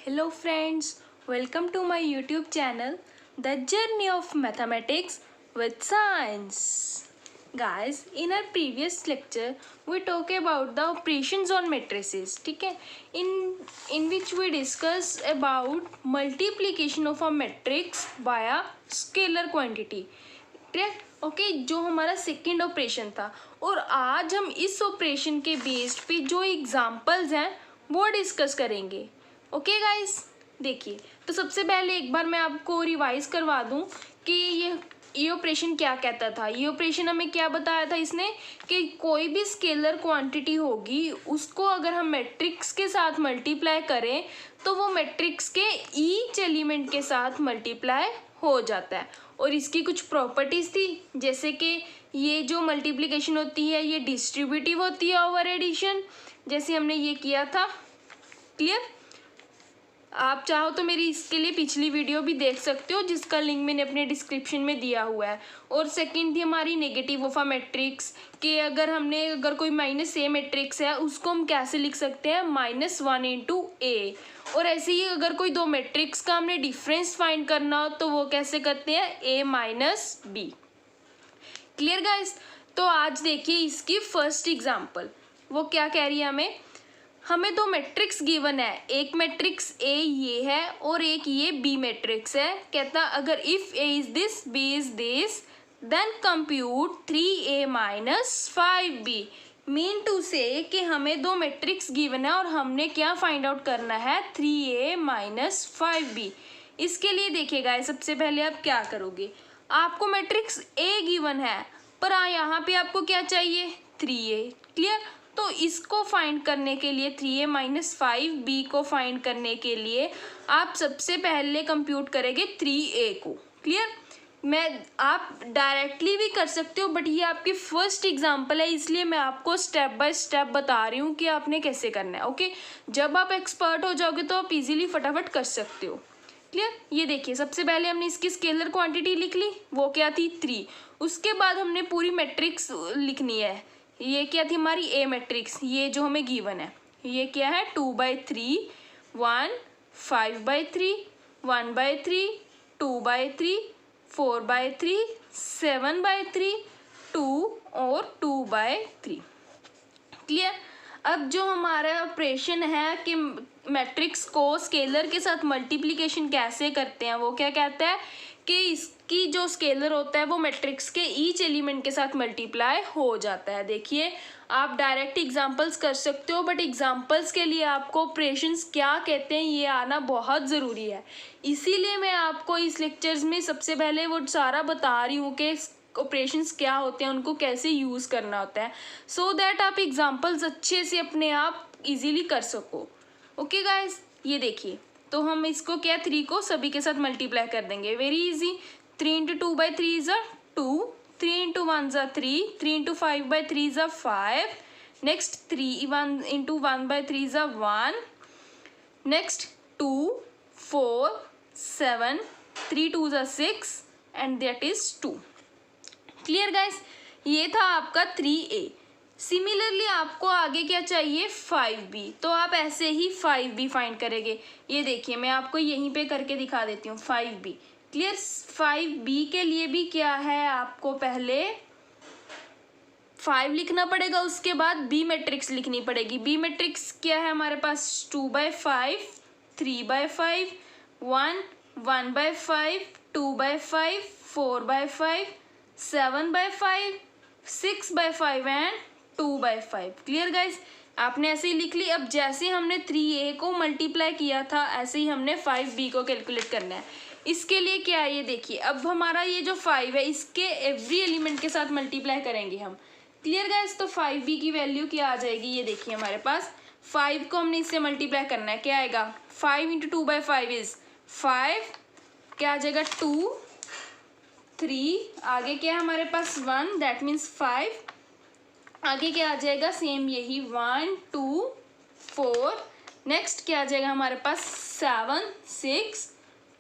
Hello friends, welcome to my YouTube channel, The Journey of Mathematics with Science. Guys, in our previous lecture, we talk about the operations on matrices, ठीक है? In which we discuss about multiplication of a matrix by a scalar quantity. Correct okay जो हमारा second operation था। और आज हम इस operation के बेस्ड पे जो एग्जांपल्स हैं वो डिस्कस करेंगे। ओके गाइस, देखिए तो सबसे पहले एक बार मैं आपको रिवाइज करवा दूं कि ये ऑपरेशन क्या कहता था। ये ऑपरेशन हमें क्या बताया था इसने कि कोई भी स्केलर क्वांटिटी होगी उसको अगर हम मैट्रिक्स के साथ मल्टीप्लाई करें तो वो मैट्रिक्स के ईच एलिमेंट के साथ मल्टीप्लाई हो जाता है। और इसकी कुछ प्रॉपर्टीज़ थी, जैसे कि ये जो मल्टीप्लिकेशन होती है ये डिस्ट्रीब्यूटिव होती है ओवर एडिशन, जैसे हमने ये किया था। क्लियर? आप चाहो तो मेरी इसके लिए पिछली वीडियो भी देख सकते हो जिसका लिंक मैंने अपने डिस्क्रिप्शन में दिया हुआ है। और सेकंड थी हमारी नेगेटिव ऑफ अ मैट्रिक्स कि अगर कोई -a मैट्रिक्स है उसको हम कैसे लिख सकते हैं -1 इंटू ए। और ऐसे ही अगर कोई दो मैट्रिक्स का हमने डिफरेंस फाइंड करना हो तो वो कैसे करते हैं a minus B. Clear guys? तो आज देखिए इसकी फर्स्ट एग्जाम्पल वो क्या कह रही है। हमें दो मैट्रिक्स गिवन है, एक मैट्रिक्स ए ये है और एक ये बी मैट्रिक्स है। कहता अगर if A is this B is this then compute 3a minus 5b। Mean to say कि हमें दो मैट्रिक्स गिवन है और हमने क्या फाइंड आउट करना है 3a माइनस 5b। इसके लिए देखिएगा सबसे पहले आप क्या करोगे, आपको मैट्रिक्स ए गिवन है पर यहाँ पे आपको क्या चाहिए 3a। क्लियर? तो इसको फाइंड करने के लिए 3a माइनस 5b को फाइंड करने के लिए आप सबसे पहले कंप्यूट करेंगे 3a को। क्लियर? आप डायरेक्टली भी कर सकते हो बट ये आपकी फर्स्ट एग्जांपल है इसलिए मैं आपको स्टेप बाय स्टेप बता रही हूँ कि आपने कैसे करना है। ओके, जब आप एक्सपर्ट हो जाओगे तो आप इजीली फटाफट कर सकते हो। क्लियर? ये देखिए सबसे पहले हमने इसकी स्केलर क्वांटिटी लिख ली, वो क्या थी 3। उसके बाद हमने पूरी मैट्रिक्स लिखनी है। ये क्या थी हमारी ए मैट्रिक्स, ये जो हमें गिवन है ये क्या है 2/3 1 5/3 1/3 2/3 4/3 7/3 2 और 2/3। क्लियर? अब जो हमारा ऑपरेशन है कि मैट्रिक्स को स्केलर के साथ मल्टीप्लिकेशन कैसे करते हैं वो क्या कहता है कि इसकी जो स्केलर होता है वो मैट्रिक्स के ईच एलिमेंट के साथ मल्टीप्लाई हो जाता है। देखिए आप डायरेक्ट एग्जांपल्स कर सकते हो बट एग्जांपल्स के लिए आपको ऑपरेशंस क्या कहते हैं ये आना बहुत ज़रूरी है। इसीलिए मैं आपको इस लेक्चर्स में सबसे पहले वो सारा बता रही हूँ कि ऑपरेशंस क्या होते हैं, उनको कैसे यूज़ करना होता है, सो दैट आप एग्जांपल्स अच्छे से अपने आप इजीली कर सको। ओके गाइस, ये देखिए तो हम इसको क्या 3 को सभी के साथ मल्टीप्लाई कर देंगे। Very easy, 3 into 2/3 is 2, 3 into 1 is 3, 3 into 5/3 is 5, next 3 into 1/3 is 1, next 2 4 7 3 2 is 6 and that is 2। Clear guys? ये था आपका 3a। सिमिलरली आपको आगे क्या चाहिए 5b, तो आप ऐसे ही 5b फाइंड करेंगे। ये देखिए मैं आपको यहीं पे करके दिखा देती हूँ 5b। क्लियर? 5b के लिए भी क्या है, आपको पहले 5 लिखना पड़ेगा, उसके बाद b मैट्रिक्स लिखनी पड़ेगी। b मैट्रिक्स क्या है हमारे पास 2/5 3/5 1 1/5 2/5 4/5 7/5 6/5 एंड 2/5। Clear guys? आपने ऐसे ही लिख ली। अब जैसे हमने 3a को मल्टीप्लाई किया था ऐसे ही हमने 5b को कैलकुलेट करना है। इसके लिए क्या है ये देखिए, अब हमारा ये जो 5 है इसके एवरी एलिमेंट के साथ मल्टीप्लाई करेंगे हम। Clear guys? तो 5b की वैल्यू क्या आ जाएगी, ये देखिए हमारे पास 5 को हमने इससे मल्टीप्लाई करना है, क्या आएगा 5 इंटू 2/5 इज 5, क्या आ जाएगा 2 3, आगे क्या है हमारे पास 1 दैट मीन्स 5, आगे क्या आ जाएगा सेम यही 1 2 4, नेक्स्ट क्या आ जाएगा हमारे पास 7 6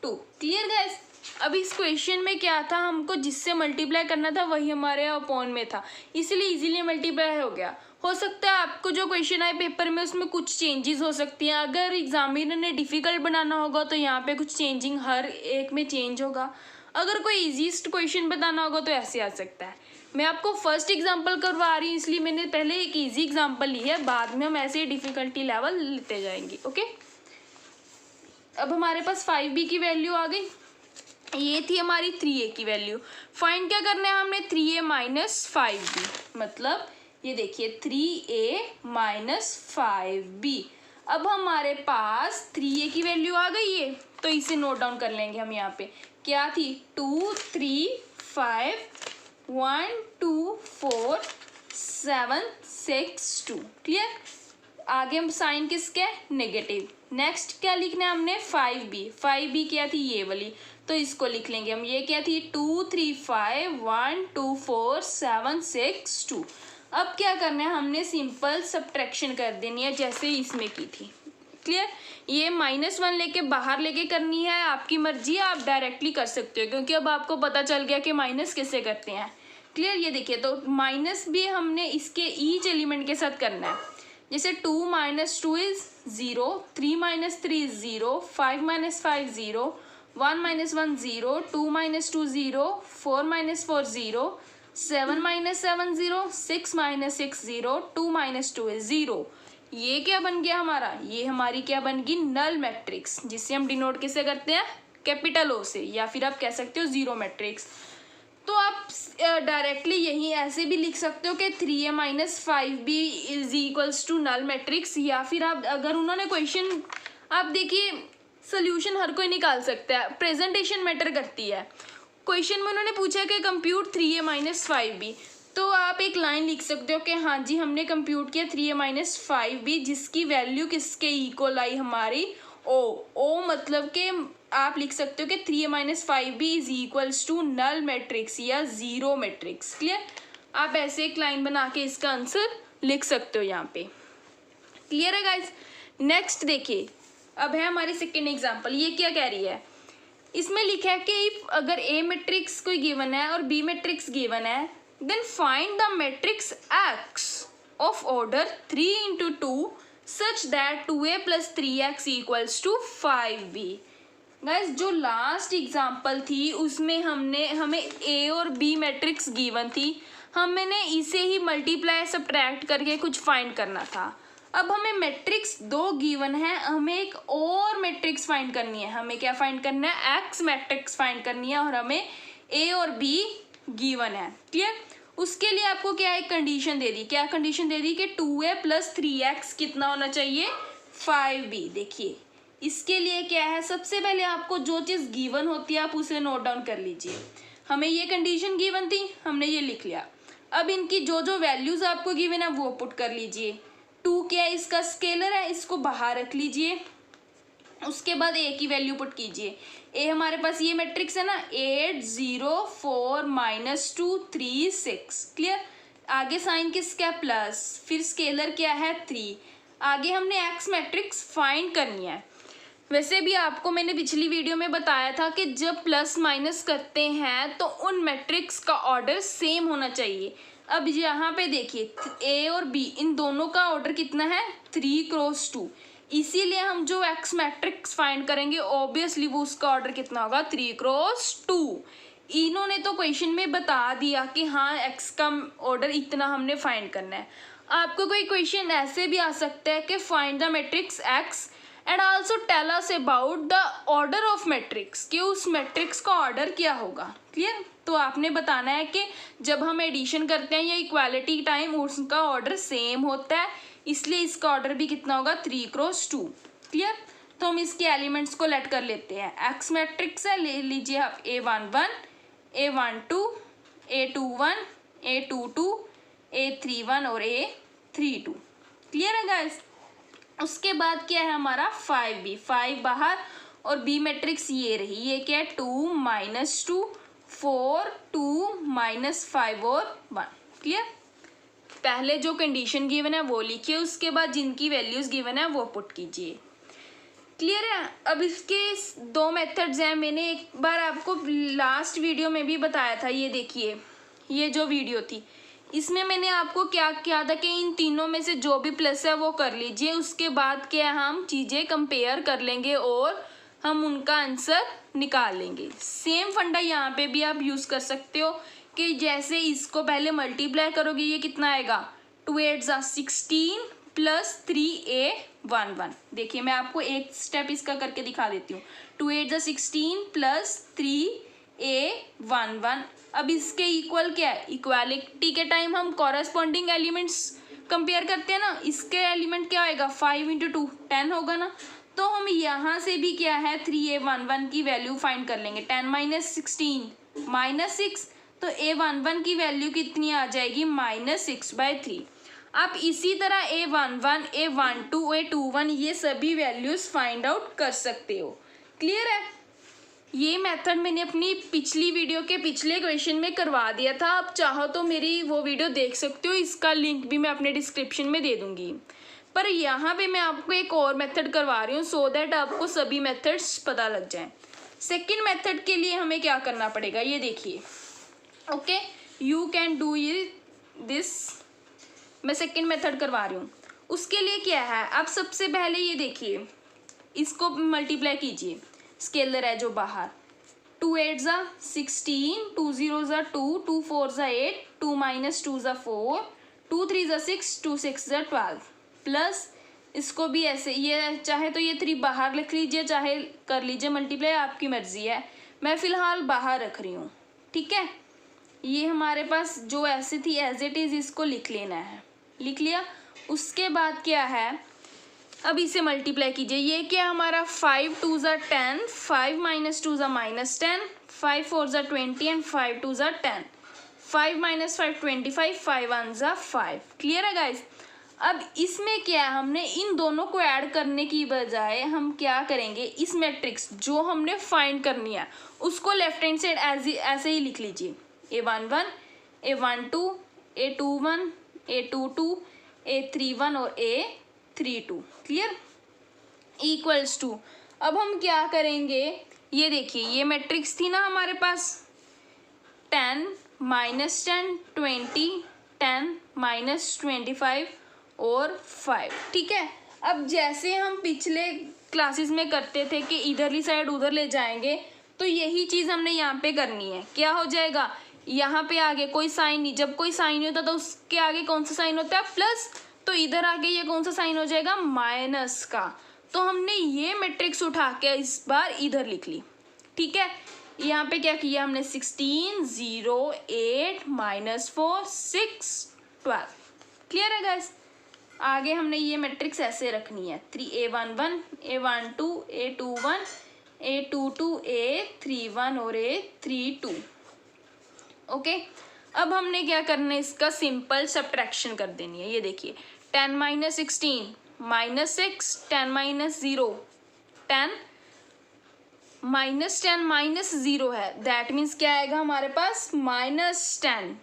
2। Clear guys? अब इस क्वेश्चन में क्या था, हमको जिससे मल्टीप्लाई करना था वही हमारे अपॉन में था इसलिए इजीली मल्टीप्लाई हो गया। हो सकता है आपको जो क्वेश्चन आए पेपर में उसमें कुछ चेंजेस हो सकती हैं। अगर एग्जामिनर ने डिफ़िकल्ट बनाना होगा तो यहाँ पे कुछ चेंजिंग हर एक में चेंज होगा। अगर कोई ईजीस्ट क्वेश्चन बताना होगा तो ऐसे आ सकता है। मैं आपको फर्स्ट एग्जांपल करवा रही हूँ, इसलिए मैंने पहले एक इजी एग्जांपल ली है, बाद में हम ऐसे ही डिफ़िकल्टी लेवल लेते जाएंगे। ओके, अब हमारे पास 5b की वैल्यू आ गई, ये थी हमारी 3a की वैल्यू। फाइंड क्या करना है हमने, 3a माइनस 5b, मतलब ये देखिए 3a माइनस 5b। अब हमारे पास 3a की वैल्यू आ गई है, तो इसे नोट डाउन कर लेंगे हम। यहाँ पे क्या थी, 2 3 5 1 2 4 7 6 2। क्लियर, आगे हम साइन किसके, नेगेटिव। नेक्स्ट क्या लिखना है हमने, 5b क्या थी, ये वाली, तो इसको लिख लेंगे हम। ये क्या थी, 2 3 5 1 2 4 7 6 2। अब क्या करना है, हमने सिंपल सब्ट्रैक्शन कर देनी है जैसे इसमें की थी। क्लियर, ये -1 लेके बाहर लेके करनी है, आपकी मर्जी है, आप डायरेक्टली कर सकते हो, क्योंकि अब आपको पता चल गया कि माइनस कैसे करते हैं। क्लियर, ये देखिए, तो माइनस भी हमने इसके ईच एलिमेंट के साथ करना है। जैसे 2 - 2 इज 0, 3 - 3 इज 0, 5 - 5 0, 1 - 1 0, 2 - 2 0, 4 - 4 0, 7 - 7 0, 6 - 6 0, 2 - 2 इज 0। ये क्या बन गया हमारा, ये हमारी क्या बन गई, नल मैट्रिक्स, जिससे हम डिनोट किसे करते हैं, कैपिटल ओ से, या फिर आप कह सकते हो जीरो मैट्रिक्स। तो आप डायरेक्टली यही ऐसे भी लिख सकते हो कि 3a minus 5b is equals to null matrix, या फिर आप अगर उन्होंने क्वेश्चन, आप देखिए सोल्यूशन हर कोई निकाल सकता है, प्रेजेंटेशन मैटर करती है। क्वेश्चन में उन्होंने पूछा कि कंप्यूट 3a माइनस 5b, तो आप एक लाइन लिख सकते हो कि हाँ जी हमने कंप्यूट किया 3a माइनस 5b, जिसकी वैल्यू किसके इक्वल आई, हमारी ओ मतलब कि आप लिख सकते हो कि 3a minus 5b is equals to null matrix या जीरो मैट्रिक्स। क्लियर, आप ऐसे एक लाइन बना के इसका आंसर लिख सकते हो यहाँ पे। क्लियर है गाइज। नेक्स्ट देखिए, अब है हमारी सेकेंड एग्जाम्पल। ये क्या कह रही है, इसमें लिखा है कि इफ अगर ए मैट्रिक्स कोई गिवन है और बी मैट्रिक्स गिवन है, then find the matrix X of order 3 into 2 such that 2a plus 3x equals to 5b। Guys, जो लास्ट एग्जाम्पल थी उसमें हमें ए और बी मैट्रिक्स गिवन थी, हमने इसे ही मल्टीप्लाई सब्ट्रैक्ट करके कुछ फाइंड करना था। अब हमें मैट्रिक्स दो गिवन है, हमें एक और मैट्रिक्स फाइंड करनी है। हमें क्या फाइंड करना है, एक्स मैट्रिक्स फाइंड करनी है, और हमें ए और बी गिवन है। क्लियर, उसके लिए आपको क्या एक कंडीशन दे दी, क्या कंडीशन दे दी कि 2a प्लस 3x कितना होना चाहिए, 5b। देखिए इसके लिए क्या है, सबसे पहले आपको जो चीज़ गिवन होती है आप उसे नोट डाउन कर लीजिए। हमें ये कंडीशन गिवन थी, हमने ये लिख लिया। अब इनकी जो जो वैल्यूज आपको गिवन है वो पुट कर लीजिए। 2 क्या है, इसका स्केलर है, इसको बाहर रख लीजिए। उसके बाद ए की वैल्यू पुट कीजिए। ए हमारे पास ये मैट्रिक्स है ना, 8 0 4 -2 3 6। क्लियर, आगे साइन किसका, प्लस, फिर स्केलर क्या है 3। आगे हमने एक्स मैट्रिक्स फाइंड करनी है। वैसे भी आपको मैंने पिछली वीडियो में बताया था कि जब प्लस माइनस करते हैं तो उन मैट्रिक्स का ऑर्डर सेम होना चाहिए। अब यहाँ पे देखिए ए और बी इन दोनों का ऑर्डर कितना है, 3 क्रॉस 2, इसीलिए हम जो एक्स मैट्रिक्स फाइंड करेंगे ऑब्वियसली वो उसका ऑर्डर कितना होगा, 3 क्रॉस 2। इन्होंने तो क्वेश्चन में बता दिया कि हाँ एक्स का ऑर्डर इतना हमने फाइंड करना है। आपको कोई क्वेश्चन ऐसे भी आ सकता है कि find the matrix X and also tell us about the order of matrix, कि उस मैट्रिक्स का ऑर्डर क्या होगा। क्लियर, तो आपने बताना है कि जब हम एडिशन करते हैं या इक्वालिटी टाइम उसका ऑर्डर सेम होता है, इसलिए इसका ऑर्डर भी कितना होगा, 3 क्रॉस 2। क्लियर, तो हम इसके एलिमेंट्स को लेट कर लेते हैं। एक्स मैट्रिक्स है, ले लीजिए आप A11 A12 A21 A22 A31 और A32। क्लियर है गाइस। उसके बाद क्या है हमारा 5b, 5 बाहर और b मैट्रिक्स ये रही, ये क्या है 2 -2 4 2 -5 और 1। क्लियर, पहले जो कंडीशन गिवन है वो लिखिए, उसके बाद जिनकी वैल्यूज गिवन है वो पुट कीजिए। क्लियर है। अब इसके दो मेथड्स हैं, मैंने एक बार आपको लास्ट वीडियो में भी बताया था। ये देखिए, ये जो वीडियो थी इसमें मैंने आपको क्या किया था कि इन तीनों में से जो भी प्लस है वो कर लीजिए, उसके बाद क्या हम चीज़ें कंपेयर कर लेंगे और हम उनका आंसर निकाल लेंगे। सेम फंडा यहाँ पे भी आप यूज़ कर सकते हो कि जैसे इसको पहले मल्टीप्लाई करोगे, ये कितना आएगा 2 8 = 16 प्लस 3a11। देखिए मैं आपको एक स्टेप इसका करके दिखा देती हूँ। 2 8 = 16 प्लस 3a11। अब इसके इक्वल क्या है, इक्वालिटी के टाइम हम कॉरेस्पॉन्डिंग एलिमेंट्स कंपेयर करते हैं ना, इसके एलिमेंट क्या होएगा 5 × 2 10 होगा ना। तो हम यहाँ से भी क्या है 3a11 की वैल्यू फाइंड कर लेंगे। 10 - 16 - 6, तो a11 की वैल्यू कितनी आ जाएगी -6/3। आप इसी तरह a11, a12, a21 ये सभी वैल्यूज़ फाइंड आउट कर सकते हो। क्लियर है? ये मेथड मैंने अपनी पिछली वीडियो के पिछले क्वेश्चन में करवा दिया था। आप चाहो तो मेरी वो वीडियो देख सकते हो, इसका लिंक भी मैं अपने डिस्क्रिप्शन में दे दूँगी। पर यहाँ पे मैं आपको एक और मेथड करवा रही हूँ सो दैट आपको सभी मेथड्स पता लग जाएं। सेकंड मेथड के लिए हमें क्या करना पड़ेगा, ये देखिए। Okay, you can do this. मैं सेकंड मेथड करवा रही हूँ। उसके लिए क्या है, आप सबसे पहले ये देखिए, इसको मल्टीप्लाई कीजिए, स्केलर है जो बाहर। 2 8 = 16, 2 0 = 2, 2 4 = 8, 2 - 2 = 4, 2 3 = 6, 2 6 = 12 प्लस इसको भी ऐसे, ये चाहे तो ये 3 बाहर लिख लीजिए, चाहे कर लीजिए मल्टीप्लाई, आपकी मर्जी है। मैं फ़िलहाल बाहर रख रही हूँ, ठीक है। ये हमारे पास जो ऐसे थी एज इट इज़, इसको लिख लेना है। लिख लिया। उसके बाद क्या है, अब इसे मल्टीप्लाई कीजिए। ये क्या हमारा 5 2 = 10, 5 - 2 = -10, 5 4 = 20 एंड 5 2 = 10, 5 - 5 25, 5 1 = 5। क्लियर है गाइज? अब इसमें क्या है, हमने इन दोनों को ऐड करने की बजाय हम क्या करेंगे, इस मैट्रिक्स जो हमने फाइंड करनी है उसको लेफ्ट हैंड साइड ऐसे ही लिख लीजिए। a11, a12, a21, a22, a31 और a32। क्लियर? इक्वल्स टू, अब हम क्या करेंगे, ये देखिए ये मैट्रिक्स थी ना हमारे पास 10 - 10 20 10 - 25 और 5, ठीक है। अब जैसे हम पिछले क्लासेस में करते थे कि इधरली साइड उधर ले जाएंगे, तो यही चीज़ हमने यहाँ पे करनी है। क्या हो जाएगा, यहाँ पे आगे कोई साइन नहीं, जब कोई साइन नहीं होता तो उसके आगे कौन सा साइन होता है, प्लस, तो इधर आगे ये कौन सा साइन हो जाएगा, माइनस का। तो हमने ये मैट्रिक्स उठा के इस बार इधर लिख ली, ठीक है। यहाँ पे क्या किया हमने 16 0 8 -4 6 12। क्लियर है गाइस? आगे हमने ये मैट्रिक्स ऐसे रखनी है 3a11, a12, a21, a22, a31 और a32। ओके, अब हमने क्या करना है, इसका सिंपल सब्ट्रैक्शन कर देनी है। ये देखिए 10 - 16 -6, 10 - 0 10, -10 - 0 है, दैट मीन्स क्या आएगा हमारे पास -10।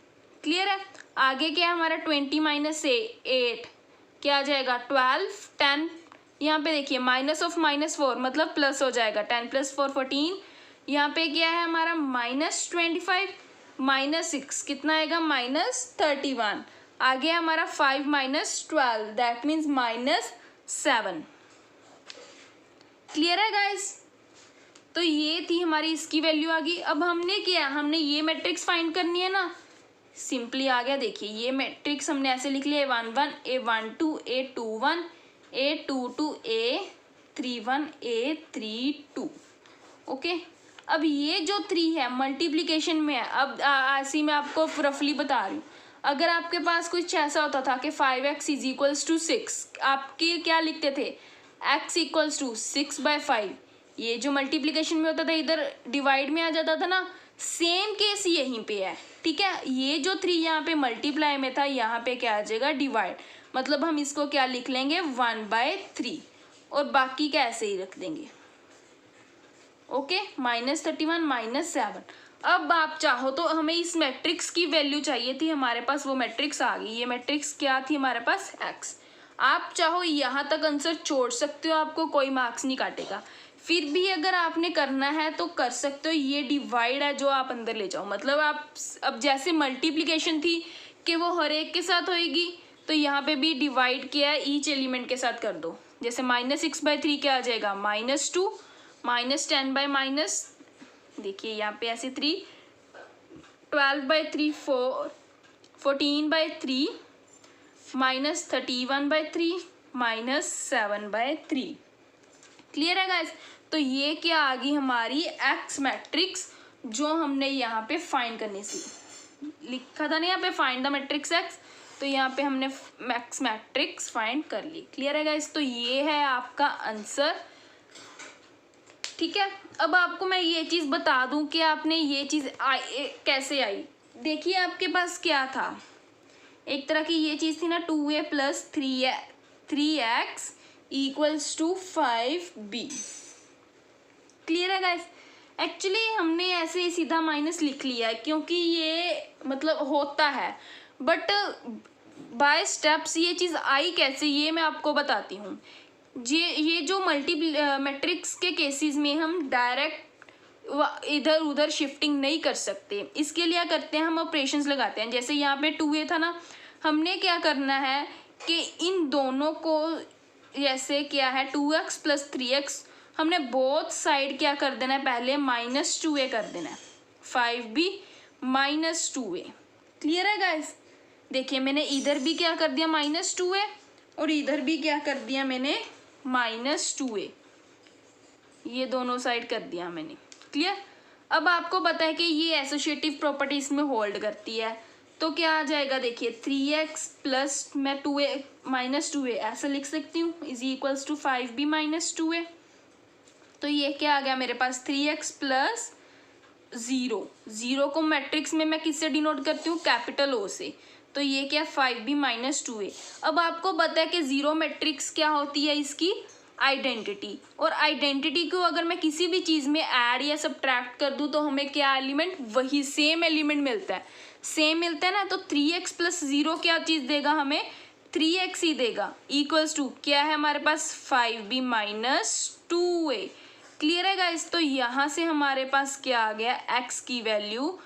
क्लियर है? आगे क्या है हमारा 20 - 8 क्या आ जाएगा 12, 10, यहाँ पे देखिए -4 मतलब प्लस हो जाएगा, 10 + 4 14। यहाँ पे क्या है हमारा -25 -6 कितना आएगा -31। आगे हमारा 5 - 12 दैट मीन्स -7। क्लियर है गाइस? तो ये थी हमारी इसकी वैल्यू आ गई। अब हमने क्या, हमने ये मैट्रिक्स फाइंड करनी है ना, सिंपली आ गया। देखिए ये मैट्रिक्स हमने ऐसे लिख लिया a11, a12, a21, a22, a31, a32। Okay, अब ये जो 3 है मल्टीप्लिकेशन में है। अब ऐसे मैं आपको रफली बता रही हूँ, अगर आपके पास कुछ ऐसा होता था कि 5x = 6, आपके क्या लिखते थे x = 6/5, ये जो मल्टीप्लिकेशन में होता था इधर डिवाइड में आ जाता था ना, सेम केस यहीं पे है, ठीक है। ये जो 3 यहाँ पे मल्टीप्लाई में था, यहाँ पे क्या आ जाएगा डिवाइड, मतलब हम इसको क्या लिख लेंगे 1/3 और बाकी का ऐसे ही रख देंगे। ओके, -31 -7। अब आप चाहो तो हमें इस मैट्रिक्स की वैल्यू चाहिए थी, हमारे पास वो मैट्रिक्स आ गई। ये मैट्रिक्स क्या थी हमारे पास x। आप चाहो यहाँ तक आंसर छोड़ सकते हो, आपको कोई मार्क्स नहीं काटेगा। फिर भी अगर आपने करना है तो कर सकते हो। ये डिवाइड है जो आप अंदर ले जाओ, मतलब आप अब जैसे मल्टीप्लिकेशन थी कि वो हर एक के साथ होएगी, तो यहाँ पे भी डिवाइड किया है ईच एलिमेंट के साथ कर दो। जैसे -6/3 क्या आ जाएगा, -2, -10/, देखिए यहाँ पे ऐसे 3, 12/3 4, 14/3, -31/3, -7/3। क्लियर है गाइस? तो ये क्या आ गई हमारी एक्स मैट्रिक्स, जो हमने यहाँ पे फाइंड करनी थी। लिखा था ना यहाँ पे फाइंड द मैट्रिक्स एक्स, तो यहाँ पे हमने एक्स मैट्रिक्स फाइंड कर ली। क्लियर है गाइस? तो ये है आपका आंसर। ठीक है, अब आपको मैं ये चीज़ बता दूं कि आपने ये चीज़ कैसे आई। देखिए आपके पास क्या था, एक तरह की ये चीज़ थी ना, 2a + 3x = 5b। क्लियर है गाइस? एक्चुअली हमने ऐसे ही सीधा माइनस लिख लिया है क्योंकि ये मतलब होता है, बट बाय स्टेप्स ये चीज़ आई कैसे, ये मैं आपको बताती हूँ। ये जो मैट्रिक्स के केसेस में हम डायरेक्ट इधर उधर शिफ्टिंग नहीं कर सकते। इसके लिए करते हैं, हम ऑपरेशंस लगाते हैं। जैसे यहाँ पे 2a था ना, हमने क्या करना है कि इन दोनों को, जैसे क्या है 2x + 3x, हमने बोथ साइड क्या कर देना है, पहले -2a कर देना है, 5b -2a। क्लियर है गाइस? देखिए मैंने इधर भी क्या कर दिया, -2a, और इधर भी क्या कर दिया मैंने, -2a। ये दोनों साइड कर दिया मैंने। क्लियर? अब आपको पता है कि ये एसोसिएटिव प्रॉपर्टी इसमें होल्ड करती है, तो क्या आ जाएगा, देखिए 3x प्लस मैं 2a -2a ऐसा लिख सकती हूँ = 5b -2a। तो ये क्या आ गया मेरे पास, 3x + 0 को मैट्रिक्स में मैं किससे डिनोट करती हूँ, कैपिटल O से। तो ये क्या, 5b -2a। अब आपको पता है कि 0 मैट्रिक्स क्या होती है, इसकी आइडेंटिटी। और आइडेंटिटी को अगर मैं किसी भी चीज़ में ऐड या सब्ट्रैक्ट कर दूँ तो हमें क्या एलिमेंट, वही सेम एलिमेंट मिलता है। सेम मिलता है ना, तो 3x + 0 क्या चीज़ देगा हमें, 3x ही देगा, = क्या है हमारे पास, 5b -2a। क्लियर है गाइस? तो यहाँ से हमारे पास क्या आ गया, x की value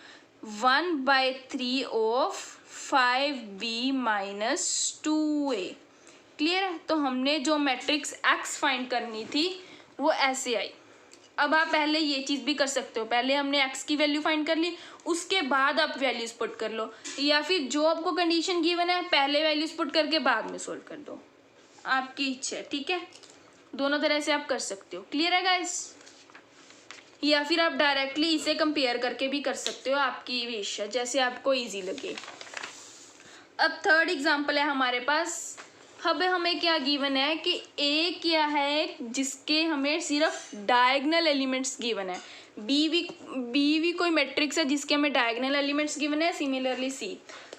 1/3 of 5b -2a। Clear है? तो हमने जो मैट्रिक्स x फाइंड करनी थी वो ऐसे आई। अब आप पहले ये चीज़ भी कर सकते हो, पहले हमने x की वैल्यू फाइंड कर ली, उसके बाद आप वैल्यूज पुट कर लो, या फिर जो आपको कंडीशन गिवन है पहले वैल्यूज पुट करके बाद में सोल्व कर दो, आपकी इच्छा है। ठीक है, दोनों तरह से आप कर सकते हो। क्लियर है गाइस? या फिर आप डायरेक्टली इसे कंपेयर करके भी कर सकते हो, आपकी विश है, जैसे आपको ईजी लगे। अब थर्ड एग्जाम्पल है हमारे पास। अब हमें क्या गिवन है कि A क्या है, जिसके हमें सिर्फ डायगोनल एलिमेंट्स गिवन है। बी भी कोई मैट्रिक्स है जिसके हमें डायगोनल एलिमेंट्स गिवन है। सिमिलरली C,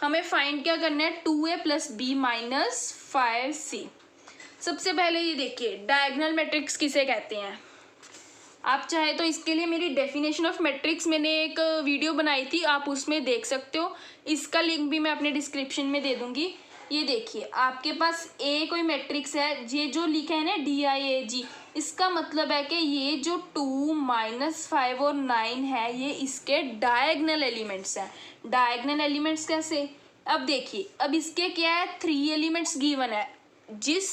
हमें फाइंड क्या करना है, 2a + b - 5c। सबसे पहले ये देखिए डायगोनल मैट्रिक्स किसे कहते हैं। आप चाहे तो इसके लिए मेरी डेफिनेशन ऑफ मैट्रिक्स मैंने एक वीडियो बनाई थी, आप उसमें देख सकते हो, इसका लिंक भी मैं अपने डिस्क्रिप्शन में दे दूंगी। ये देखिए आपके पास A कोई मैट्रिक्स है, ये जो लिखा है ना DIAG, इसका मतलब है कि ये जो 2 -5 और 9 है ये इसके डायगोनल एलिमेंट्स हैं। डायगोनल एलिमेंट्स कैसे, अब देखिए, अब इसके क्या है, 3 एलिमेंट्स गिवन है। जिस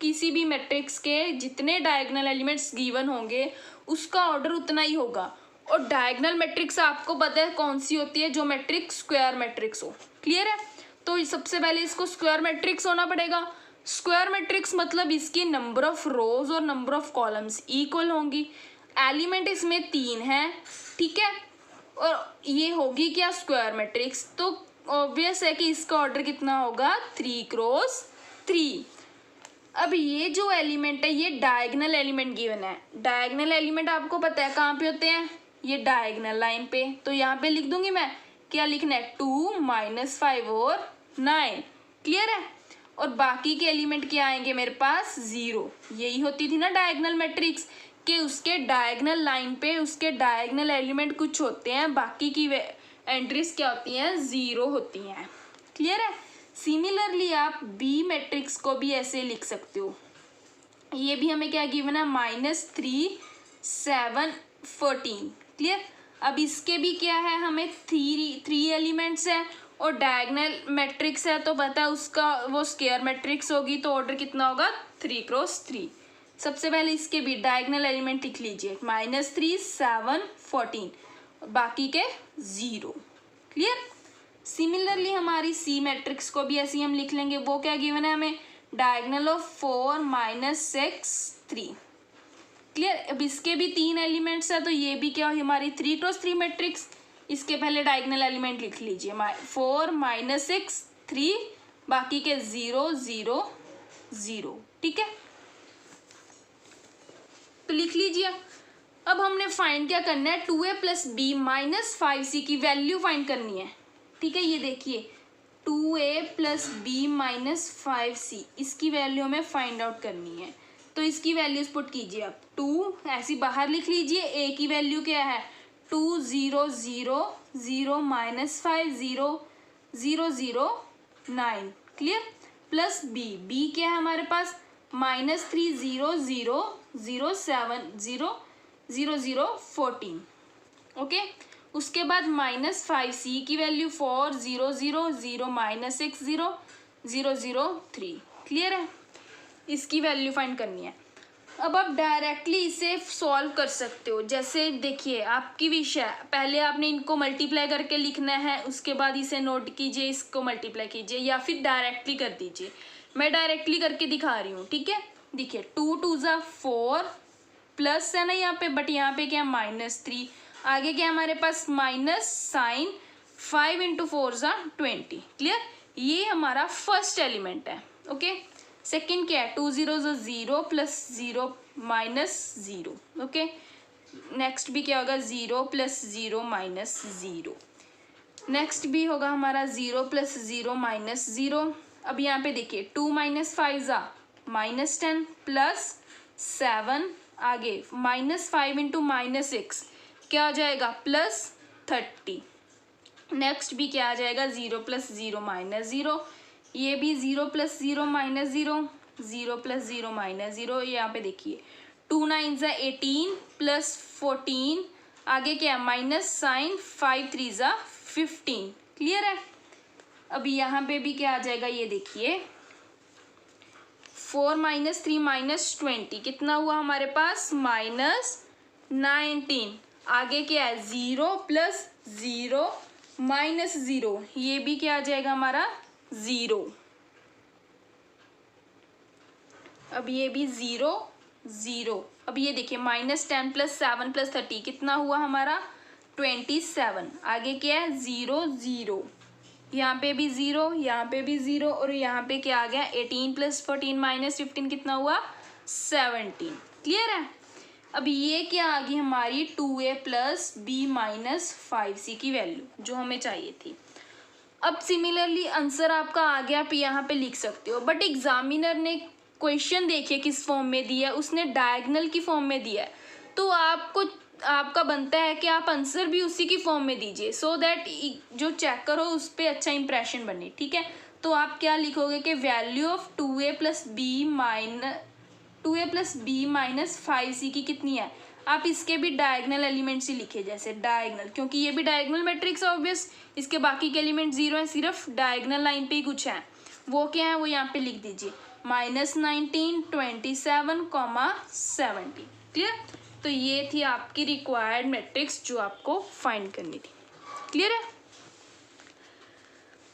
किसी भी मैट्रिक्स के जितने डायगोनल एलिमेंट्स गिवन होंगे उसका ऑर्डर उतना ही होगा। और डायगोनल मैट्रिक्स आपको पता है कौन सी होती है, जो मैट्रिक्स स्क्वायर मैट्रिक्स हो। क्लियर है? तो सबसे पहले इसको स्क्वायर मैट्रिक्स होना पड़ेगा। स्क्वायर मैट्रिक्स मतलब इसकी नंबर ऑफ रोज और नंबर ऑफ कॉलम्स इक्वल होंगी। एलिमेंट इसमें 3 है, ठीक है, और ये होगी क्या, स्क्वायर मैट्रिक्स। तो ऑब्वियस है कि इसका ऑर्डर कितना होगा, 3 × 3। अब ये जो एलिमेंट है ये डायगोनल एलिमेंट गिवन है। डायगोनल एलिमेंट आपको पता है कहाँ पे होते हैं, ये डायगोनल लाइन पे। तो यहाँ पे लिख दूंगी मैं, क्या लिखना है, 2 -5 और 9। क्लियर है? और बाकी के एलिमेंट क्या आएंगे मेरे पास, 0। यही होती थी ना डायगोनल मैट्रिक्स, कि उसके डायगोनल लाइन पे उसके डायगोनल एलिमेंट कुछ होते हैं, बाकी की एंट्रीज क्या होती हैं, 0 होती हैं। क्लियर है? सिमिलरली आप बी मैट्रिक्स को भी ऐसे लिख सकते हो। ये भी हमें क्या गिवन है, -3 7 14। क्लियर? अब इसके भी क्या है, हमें 3 एलिमेंट्स हैं और डायगोनल मैट्रिक्स है तो पता है उसका वो स्क्वायर मैट्रिक्स होगी, तो ऑर्डर कितना होगा 3×3। सबसे पहले इसके भी डायगोनल एलिमेंट लिख लीजिए, -3 7 14, बाकी के 0। क्लियर। सिमिलरली हमारी सी मैट्रिक्स को भी ऐसे ही हम लिख लेंगे। वो क्या गिवन है हमें, डायगोनल ऑफ 4 -6 3। क्लियर। अब इसके भी 3 एलिमेंट्स है तो ये भी क्या हमारी 3×3 मैट्रिक्स। इसके पहले डायगोनल एलिमेंट लिख लीजिए, 4 -6 3, बाकी के 0 0 0। ठीक है, तो लिख लीजिए। अब हमने फाइंड क्या करना है, 2a + b - 5c की वैल्यू फाइंड करनी है। ठीक है, ये देखिए 2a + b - 5c, इसकी वैल्यू हमें फाइंड आउट करनी है। तो इसकी वैल्यूज पुट कीजिए आप। 2 ऐसी बाहर लिख लीजिए, a की वैल्यू क्या है 2 0 0 0 -5 0 0 0 9। क्लियर। प्लस b क्या है हमारे पास -3 0 0 0 7 0 0 0 14। ओके, उसके बाद -5c की वैल्यू 4 0 0 0 -6 0 0 0 3। क्लियर है, इसकी वैल्यू फाइंड करनी है। अब आप डायरेक्टली इसे सॉल्व कर सकते हो। जैसे देखिए आपकी विश है, पहले आपने इनको मल्टीप्लाई करके लिखना है, उसके बाद इसे नोट कीजिए, इसको मल्टीप्लाई कीजिए, या फिर डायरेक्टली कर दीजिए। मैं डायरेक्टली करके दिखा रही हूँ। ठीक है, देखिए 2 2 ज़ा 4, प्लस है ना यहाँ पे, बट यहाँ पे क्या है -3, आगे क्या हमारे पास माइनस साइन 5 × 4 ज़ा 20। क्लियर, ये हमारा फर्स्ट एलिमेंट है। ओके, सेकेंड क्या है 2 0 ज़ा 0 + 0 -0। ओके, नेक्स्ट भी क्या होगा 0 + 0 -0। नेक्स्ट भी होगा हमारा 0 + 0 -0। अब यहाँ पे देखिए 2 - 5 ज़ा -10 प्लस 7, आगे -5 × -6 क्या हो जाएगा +30। नेक्स्ट भी क्या आ जाएगा 0 + 0 -0, ये भी 0 + 0 -0 0 + 0 -0। यहाँ पे देखिए 2 9 ज़ा 18 + 14, आगे क्या है माइनस साइन 5 3 ज़ा 15। क्लियर है। अब यहाँ पे भी क्या आ जाएगा, ये देखिए 4 - 3 -20, कितना हुआ हमारे पास -19। आगे क्या है 0 + 0 -0, ये भी क्या आ जाएगा हमारा 0। अब ये भी 0 0। अब ये देखिए -10 + 7 + 30, कितना हुआ हमारा 27। आगे क्या है 0 0, यहाँ पे भी 0, यहाँ पे भी 0, और यहाँ पे क्या आ गया 18 + 14 -15, कितना हुआ 17। क्लियर है। अब ये क्या आ गई हमारी 2a + b - 5c की वैल्यू जो हमें चाहिए थी। अब सिमिलरली आंसर आपका आ गया, आप यहाँ पे लिख सकते हो, बट एग्जामिनर ने क्वेश्चन देखिए किस फॉर्म में दिया है, उसने डायगोनल की फॉर्म में दिया है, तो आपका बनता है कि आप आंसर भी उसी की फॉर्म में दीजिए, सो दैट जो चेकर हो उस पर अच्छा इंप्रेशन बने। ठीक है, तो आप क्या लिखोगे कि value of 2a + b - 5c की कितनी है। आप इसके भी डायगोनल एलिमेंट्स ही लिखे, जैसे डायगोनल, क्योंकि ये भी डायगोनल मैट्रिक्स है ऑब्वियस, इसके बाकी के एलिमेंट 0 हैं, सिर्फ डायगोनल लाइन पे ही कुछ है। वो क्या है वो यहाँ पे लिख दीजिए, -19 27, 70। क्लियर। तो ये थी आपकी रिक्वायर्ड मैट्रिक्स जो आपको फाइंड करनी थी। क्लियर है।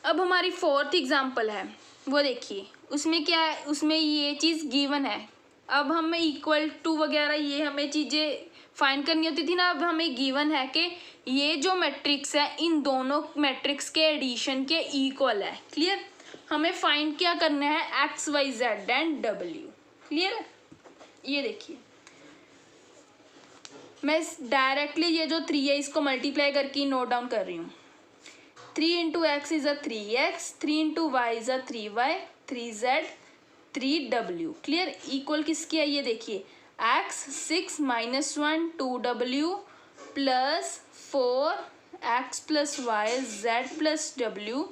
अब हमारी 4th एग्जाम्पल है, वो देखिए उसमें क्या है, उसमें ये चीज़ गिवन है। अब हमें इक्वल टू वगैरह ये हमें चीज़ें फाइंड करनी होती थी ना, अब हमें गिवन है कि ये जो मैट्रिक्स है इन दोनों मैट्रिक्स के एडिशन के इक्वल है। क्लियर। हमें फाइंड क्या करना है x y z and w। Clear है। ये देखिए मैं डायरेक्टली ये जो 3 है इसको मल्टीप्लाई करके नोट डाउन कर रही हूँ। 3 × x is a 3x, 3 × y is a 3y, 3z, 3w। Clear. Equal किसकी है ये देखिए, x 6 - 1 2w + 4x + y z + w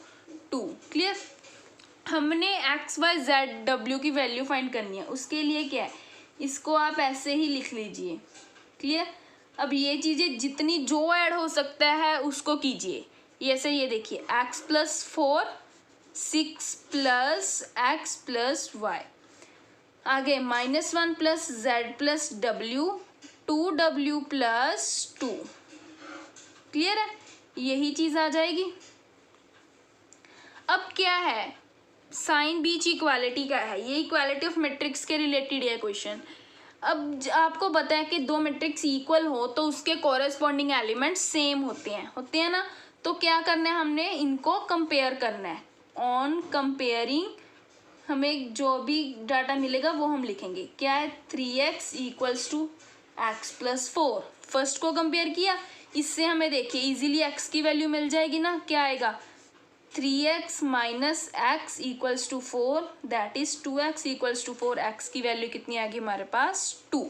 2। Clear. हमने x y z w की वैल्यू फाइंड करनी है, उसके लिए क्या है, इसको आप ऐसे ही लिख लीजिए। क्लियर। अब ये चीज़ें जितनी जो ऐड हो सकता है उसको कीजिए। ये से ये देखिए x plus 4, 6 plus x plus Y, आगे -1 plus z plus w, 2w plus 2। Clear है, यही चीज आ जाएगी। अब क्या है, साइन बीच इक्वालिटी का है, ये इक्वालिटी ऑफ मैट्रिक्स के रिलेटेड है क्वेश्चन। अब आपको पता है कि दो मैट्रिक्स इक्वल हो तो उसके कॉरेस्पॉन्डिंग एलिमेंट्स सेम होते हैं ना। तो क्या करना है, हमने इनको कंपेयर करना है। ऑन कंपेयरिंग हमें जो भी डाटा मिलेगा वो हम लिखेंगे। क्या है, 3x equals to X plus 4, first को कंपेयर किया, इससे हमें देखिए इजीली x की वैल्यू मिल जाएगी ना। क्या आएगा, 3x minus X equals to 4, that is 2x equals to 4। X की वैल्यू कितनी आ गई हमारे पास, 2।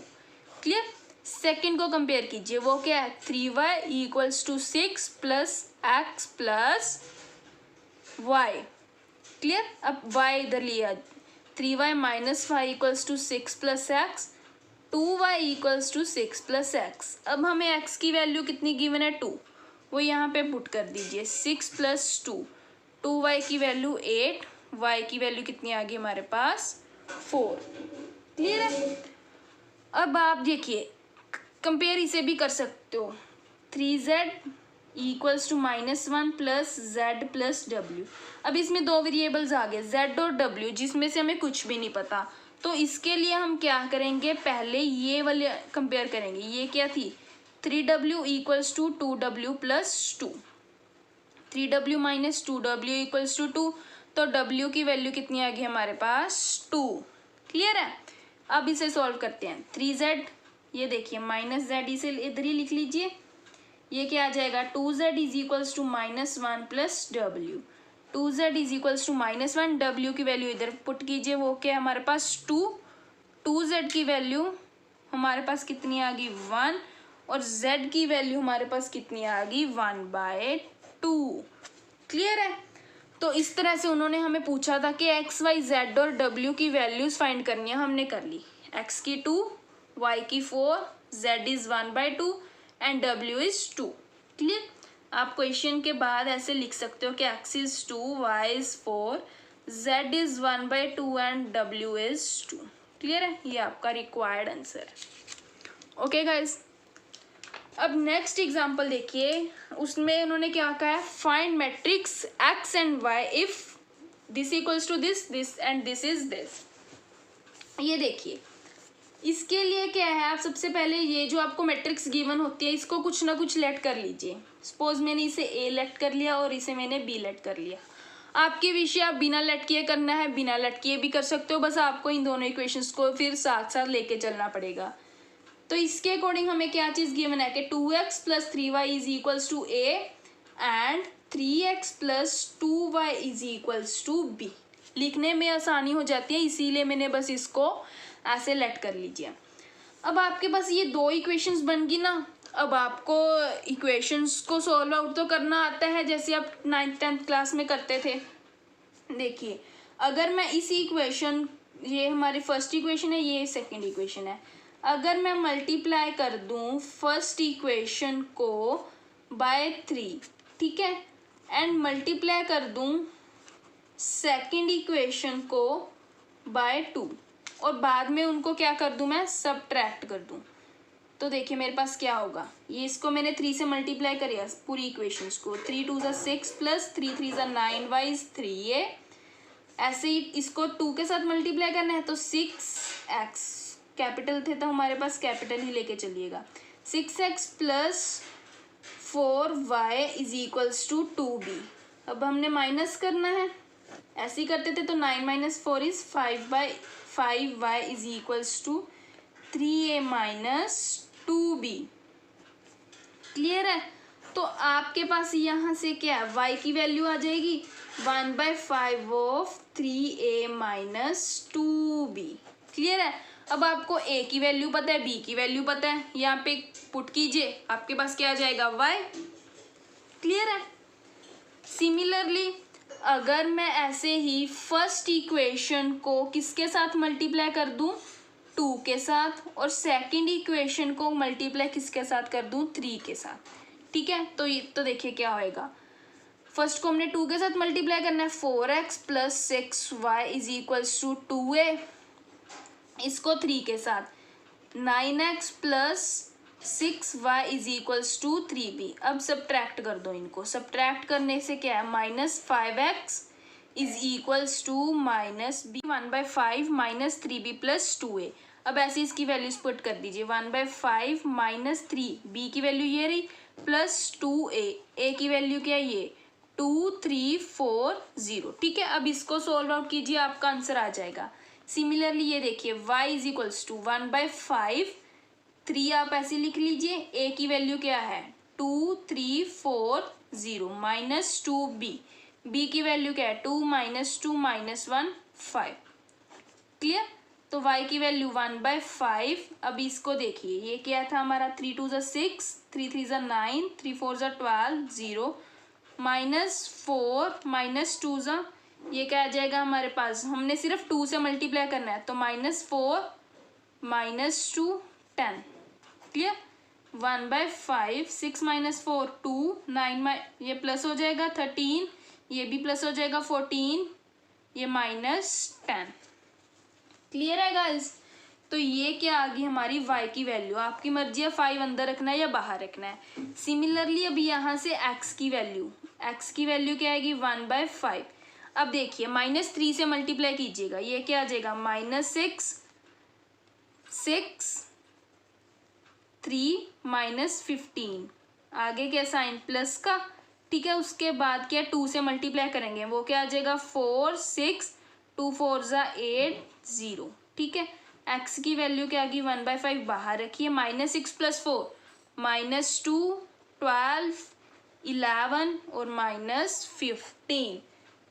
क्लियर, सेकेंड को कंपेयर कीजिए, वो क्या है, 3y equals to 6 plus X plus Y. Clear, अब y इधर लिया, 3y minus 5 equals to 6 plus X, 2y equals to 6 plus X. अब हमें x की वैल्यू कितनी गिवन है, 2, वो यहाँ पे पुट कर दीजिए, 6 प्लस 2, 2y की वैल्यू 8, y की वैल्यू कितनी आ गई हमारे पास, 4। क्लियर है, अब आप देखिए कंपेयर इसे भी कर सकते हो, 3z equals to -1 plus z plus w। अब इसमें दो वेरिएबल्स आ गए, z और w, जिसमें से हमें कुछ भी नहीं पता। तो इसके लिए हम क्या करेंगे, पहले ये वाले कंपेयर करेंगे। ये क्या थी, 3w equals to 2w plus 2, 3w minus 2w equals to 2, तो w की वैल्यू कितनी आ गई हमारे पास, 2। क्लियर है, अब इसे सॉल्व करते हैं। 3z, ये देखिए माइनस z, इसे इधर ही लिख लीजिए, ये क्या आ जाएगा, 2z is equals to -1 plus w, 2z is equals to -1, w की वैल्यू इधर पुट कीजिए, वो क्या है हमारे पास 2, 2z की वैल्यू हमारे पास कितनी आ गई, 1, और z की वैल्यू हमारे पास कितनी आ गई, 1/2। क्लियर है, तो इस तरह से उन्होंने हमें पूछा था कि x, y, z और w की वैल्यूज फाइंड करनी है, हमने कर ली। x की 2, y की 4, z is 1/2 and w is 2। Clear, आप क्वेश्चन के बाद ऐसे लिख सकते हो कि x is 2, y is 4, z is 1/2 and w is 2। Clear है, ये आपका रिक्वायर्ड आंसर है। ओके गाइज, अब नेक्स्ट एग्जांपल देखिए, उसमें उन्होंने क्या कहा है, find matrix x and y if this equals to this, this and this is this. ये देखिए, इसके लिए क्या है, आप सबसे पहले ये जो आपको मैट्रिक्स गिवन होती है इसको कुछ ना कुछ लेट कर लीजिए। सपोज मैंने इसे ए लेट कर लिया और इसे मैंने बी लेट कर लिया। आपके विषय, आप बिना लेट किए करना है, बिना लेट किए भी कर सकते हो, बस आपको इन दोनों इक्वेशंस को फिर साथ साथ लेके चलना पड़ेगा। तो इसके अकॉर्डिंग हमें क्या चीज़ गिवन है कि 2x plus 3y is equals to A and 3x plus 2y is equals to B. लिखने में आसानी हो जाती है, इसीलिए मैंने बस इसको ऐसे लेट कर लीजिए। अब आपके पास ये दो इक्वेशंस बन गई ना। अब आपको इक्वेशंस को सॉल्व आउट तो करना आता है, जैसे आप 9th 10th क्लास में करते थे। देखिए, अगर मैं इसी इक्वेशन, ये हमारी फर्स्ट इक्वेशन है, ये सेकंड इक्वेशन है, अगर मैं मल्टीप्लाई कर दूं फर्स्ट इक्वेशन को बाय 3, ठीक है, एंड मल्टीप्लाई कर दूं सेकंड इक्वेशन को बाय 2, और बाद में उनको क्या कर दूं, मैं सबट्रैक्ट कर दूं, तो देखिए मेरे पास क्या होगा। ये इसको मैंने 3 से मल्टीप्लाई करिए पूरी इक्वेशंस को, 3 2 ज़ा 6 प्लस 3 3 ज़ा 9 y इज 3a। ऐसे ही इसको 2 के साथ मल्टीप्लाई करना है, तो 6x, कैपिटल थे तो हमारे पास कैपिटल ही लेके चलिएगा, 6x plus 4y is equals to 2b। अब हमने माइनस करना है, ऐसे ही करते थे तो 9 minus 4 is 5y is equals to 3a minus 2b। Clear है, तो आपके पास यहाँ से क्या है, y की वैल्यू आ जाएगी 1/5 of 3a minus 2b। Clear है, अब आपको a की वैल्यू पता है, b की वैल्यू पता है, यहाँ पे पुट कीजिए, आपके पास क्या आ जाएगा, y। क्लियर है, सिमिलरली अगर मैं ऐसे ही फर्स्ट इक्वेशन को किसके साथ मल्टीप्लाई कर दूं, 2 के साथ, और सेकंड इक्वेशन को मल्टीप्लाई किसके साथ कर दूं, 3 के साथ, ठीक है। तो ये तो देखिए क्या होएगा, फर्स्ट को हमने 2 के साथ मल्टीप्लाई करना है, 4x plus 6y is equals to 2a। इसको 3 के साथ 9x plus 6y is equals to 3b। अब सब्ट्रैक्ट कर दो इनको, सब्ट्रैक्ट करने से क्या है, -5x is equals to -b 1/5 minus 3b plus 2a। अब ऐसे इसकी वैल्यूज पुट कर दीजिए, 1/5 माइनस 3, b की वैल्यू ये रही, प्लस 2a, a की वैल्यू क्या है ये 2340। ठीक है, अब इसको सोल्व आउट कीजिए, आपका आंसर आ जाएगा। सिमिलरली ये देखिए y इज इक्वल्स टू 1/5, 3 आप ऐसे लिख लीजिए, a की वैल्यू क्या है 2340 माइनस 2b, b की वैल्यू क्या है 2 माइनस 2 माइनस 1 5। क्लियर, तो y की वैल्यू 1/5। अब इसको देखिए, ये क्या था हमारा 3 2 ज़ा 6, 3 3 ज़ा 9, 3 4 ज़ा 12, 0 -4 माइनस 2 ज़ा, ये क्या आ जाएगा हमारे पास, हमने सिर्फ 2 से मल्टीप्लाई करना है, तो -4 माइनस 2 10। क्लियर, 1/5, 6 माइनस 4 2, 9 ये प्लस हो जाएगा 13, ये भी प्लस हो जाएगा 14, ये -10। क्लियर है गाइस, तो ये क्या आ गई हमारी y की वैल्यू। आपकी मर्जी है 5 अंदर रखना है या बाहर रखना है। सिमिलरली अभी यहाँ से x की वैल्यू क्या आएगी 1/5। अब देखिए -3 से मल्टीप्लाई कीजिएगा, ये क्या आ जाएगा -6 3 -15, आगे क्या साइन प्लस का। ठीक है, उसके बाद क्या 2 से मल्टीप्लाई करेंगे, वो क्या आ जाएगा 4 6, 2 4 ज़ा 8 0। ठीक है, x की वैल्यू क्या आ गई 1/5, बाहर रखिए, -6 + 4 -2 12 11 और -15।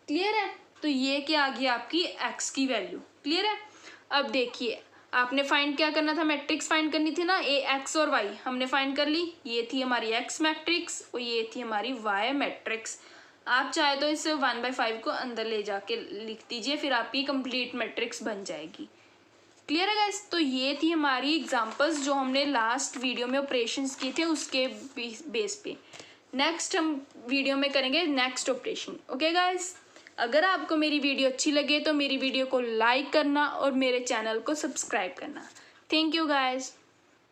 क्लियर है, तो ये क्या आ गई आपकी x की वैल्यू। क्लियर है, अब देखिए आपने फाइंड क्या करना था, मैट्रिक्स फाइंड करनी थी ना, a x और y हमने फाइंड कर ली। ये थी हमारी x मैट्रिक्स और ये थी हमारी y मैट्रिक्स। आप चाहे तो इस 1/5 को अंदर ले जाके लिख दीजिए, फिर आपकी कंप्लीट मैट्रिक्स बन जाएगी। क्लियर है गाइस, तो ये थी हमारी एग्जांपल्स जो हमने लास्ट वीडियो में ऑपरेशंस किए थे उसके बेस पे। नेक्स्ट हम वीडियो में करेंगे नेक्स्ट ऑपरेशन। ओके गाइस, अगर आपको मेरी वीडियो अच्छी लगे तो मेरी वीडियो को लाइक करना और मेरे चैनल को सब्सक्राइब करना। Thank you guys.